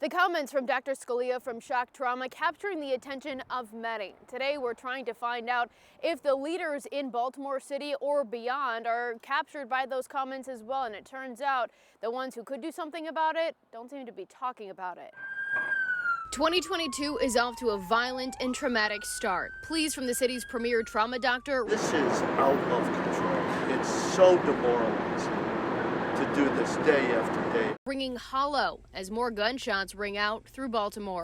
The comments from Dr. Scalia from Shock Trauma capturing the attention of many. Today, we're trying to find out if the leaders in Baltimore City or beyond are captured by those comments as well. And it turns out the ones who could do something about it don't seem to be talking about it. 2022 is off to a violent and traumatic start. Pleas from the city's premier trauma doctor. This is out of control. It's so demoralizing to do this day after day. Ringing hollow as more gunshots ring out through Baltimore.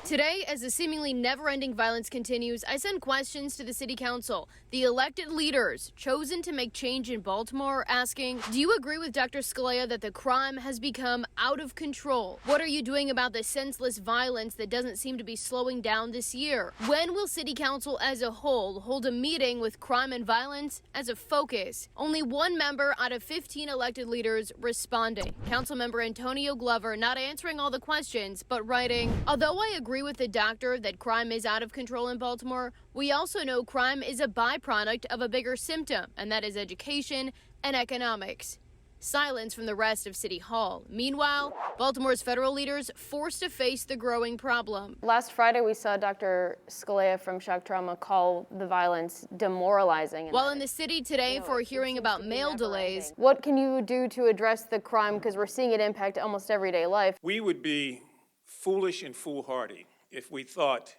Today, as the seemingly never-ending violence continues, I send questions to the city council, the elected leaders chosen to make change in Baltimore, asking, do you agree with Dr. Scalia that the crime has become out of control? What are you doing about the senseless violence that doesn't seem to be slowing down this year? When will city council as a whole hold a meeting with crime and violence as a focus? Only one member out of 15 elected leaders responding. Councilmember Antonio Glover not answering all the questions, but writing, although I agree with the doctor that crime is out of control in Baltimore, we also know crime is a byproduct of a bigger symptom, and that is education and economics. Silence from the rest of City Hall. Meanwhile, Baltimore's federal leaders forced to face the growing problem. Last Friday, we saw Dr. Scalia from Shock Trauma call the violence demoralizing. While in the city today for a hearing about mail delays, what can you do to address the crime? Because we're seeing it impact almost everyday life. We would be foolish and foolhardy if we thought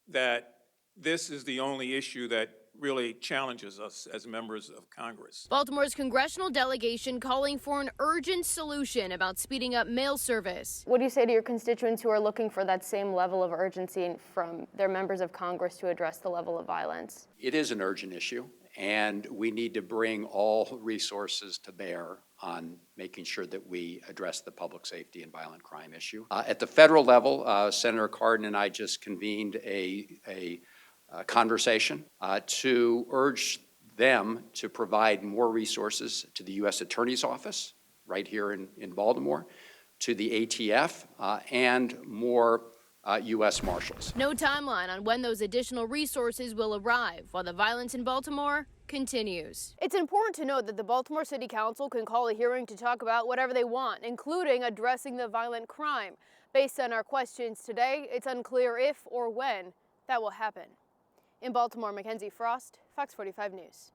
that this is the only issue that really challenges us as members of Congress. Baltimore's congressional delegation calling for an urgent solution about speeding up mail service. What do you say to your constituents who are looking for that same level of urgency from their members of Congress to address the level of violence? It is an urgent issue, and we need to bring all resources to bear on making sure that we address the public safety and violent crime issue. At the federal level, Senator Cardin and I just convened a conversation to urge them to provide more resources to the U.S. Attorney's Office right here in Baltimore, to the ATF, and more U.S. Marshals. No timeline on when those additional resources will arrive while the violence in Baltimore continues. It's important to note that the Baltimore City Council can call a hearing to talk about whatever they want, including addressing the violent crime. Based on our questions today, it's unclear if or when that will happen. In Baltimore, Mackenzie Frost, Fox 45 News.